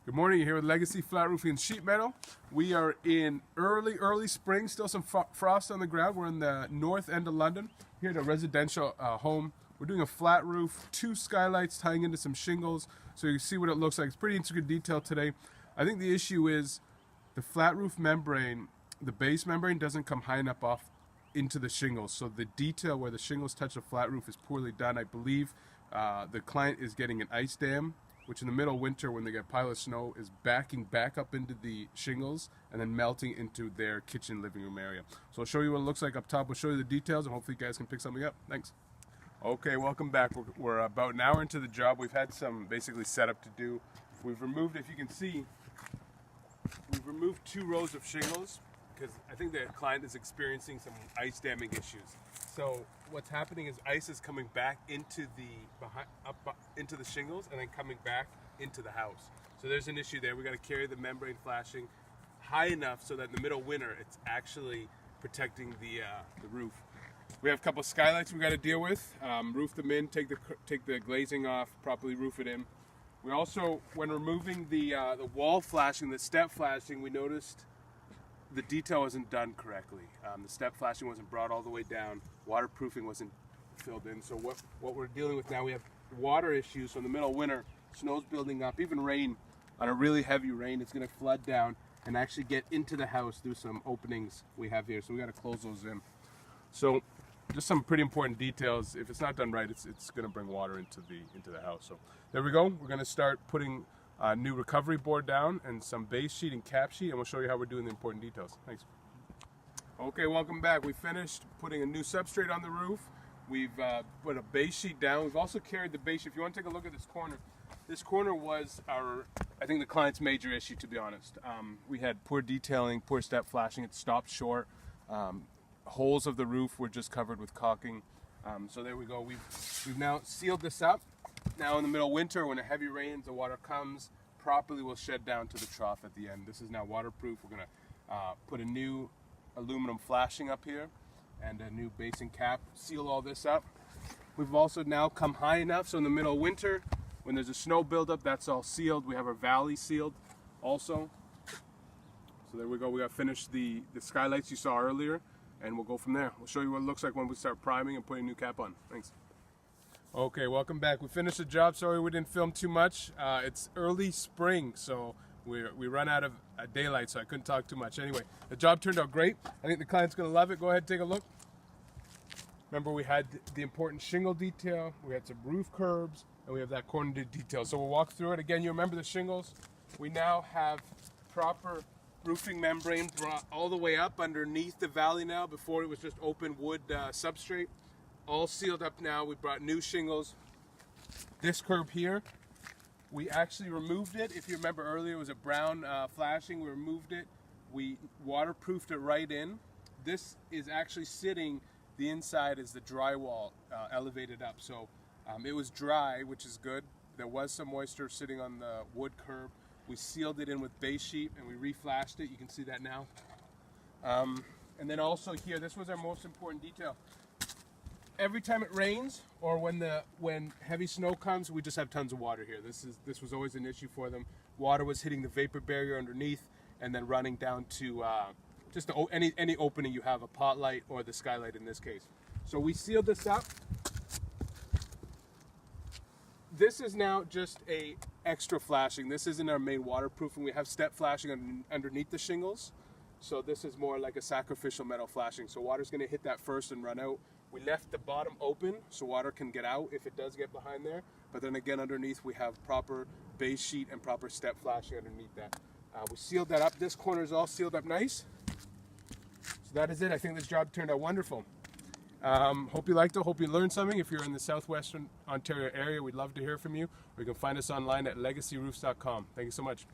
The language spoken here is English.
Good morning, you're here with Legacy Flat Roofing and Sheet Metal. We are in early spring, still some frost on the ground. We're in the north end of London, here at a residential home. We're doing a flat roof, 2 skylights tying into some shingles, so you can see what it looks like. It's pretty intricate detail today. I think the issue is the flat roof membrane, the base membrane doesn't come high enough off into the shingles, so the detail where the shingles touch the flat roof is poorly done. I believe the client is getting an ice dam, which in the middle of winter when they get a pile of snow is backing back up into the shingles and then melting into their kitchen living room area. So I'll show you what it looks like up top. We'll show you the details and hopefully you guys can pick something up. Thanks. Okay, welcome back. We're about an hour into the job. We've had some basically setup to do. We've removed, if you can see, we've removed 2 rows of shingles because I think the client is experiencing some ice damming issues. So what's happening is ice is coming back into into the shingles and then coming back into the house. So there's an issue there. We got to carry the membrane flashing high enough so that in the middle of winter it's actually protecting the roof. We have a couple of skylights we got to deal with. Roof them in, take the glazing off, properly roof it in. We also, when removing the wall flashing, the step flashing, we noticed the detail wasn't done correctly. The step flashing wasn't brought all the way down. Waterproofing wasn't filled in. So what we're dealing with now, we have water issues. So in the middle of winter, snow's building up. Even rain, on a really heavy rain, it's going to flood down and actually get into the house through some openings we have here. So we got to close those in. So just some pretty important details. If it's not done right, it's going to bring water into the house. So there we go. We're going to start putting a new recovery board down and some base sheet and cap sheet, and we'll show you how we're doing the important details. Thanks. Okay, welcome back. We finished putting a new substrate on the roof. We've put a base sheet down. We've also carried the base sheet. If you want to take a look at this corner was I think the client's major issue, to be honest. We had poor detailing, poor step flashing. It stopped short. Holes of the roof were just covered with caulking. So there we go. We've now sealed this up. Now in the middle of winter, when a heavy rains, the water comes properly, will shed down to the trough at the end. This is now waterproof. We're going to put a new aluminum flashing up here and a new base and cap, seal all this up. We've also now come high enough so in the middle of winter, when there's a snow buildup, that's all sealed. We have our valley sealed also. So there we go. We got finished the skylights you saw earlier, and we'll go from there. We'll show you what it looks like when we start priming and putting a new cap on. Thanks. Okay, welcome back. We finished the job. Sorry we didn't film too much. It's early spring, so we run out of daylight, so I couldn't talk too much. Anyway, the job turned out great. I think the client's going to love it. Go ahead and take a look. Remember, we had the important shingle detail, we had some roof curbs, and we have that corner detail. So we'll walk through it. Again, you remember the shingles. We now have proper roofing membrane brought all the way up underneath the valley now. Before it was just open wood substrate. All sealed up now. We brought new shingles. This curb here, we actually removed it. If you remember earlier, it was a brown flashing. We removed it. We waterproofed it right in. This is actually sitting, the inside is the drywall elevated up. So it was dry, which is good. There was some moisture sitting on the wood curb. We sealed it in with base sheet and we reflashed it. You can see that now. And then also here, this was our most important detail. Every time it rains or when heavy snow comes, we just have tons of water here. This was always an issue for them. Water was hitting the vapor barrier underneath and then running down to just any opening you have, a pot light or the skylight in this case. So we sealed this up. This is now just a extra flashing. This isn't our main waterproofing. We have step flashing underneath the shingles. So this is more like a sacrificial metal flashing. So water's going to hit that first and run out. We left the bottom open so water can get out if it does get behind there. But then again, underneath we have proper base sheet and proper step flashing underneath that. We sealed that up. This corner is all sealed up nice. So that is it. I think this job turned out wonderful. Hope you liked it. Hope you learned something. If you're in the southwestern Ontario area, we'd love to hear from you. Or you can find us online at legacyroofs.com. Thank you so much.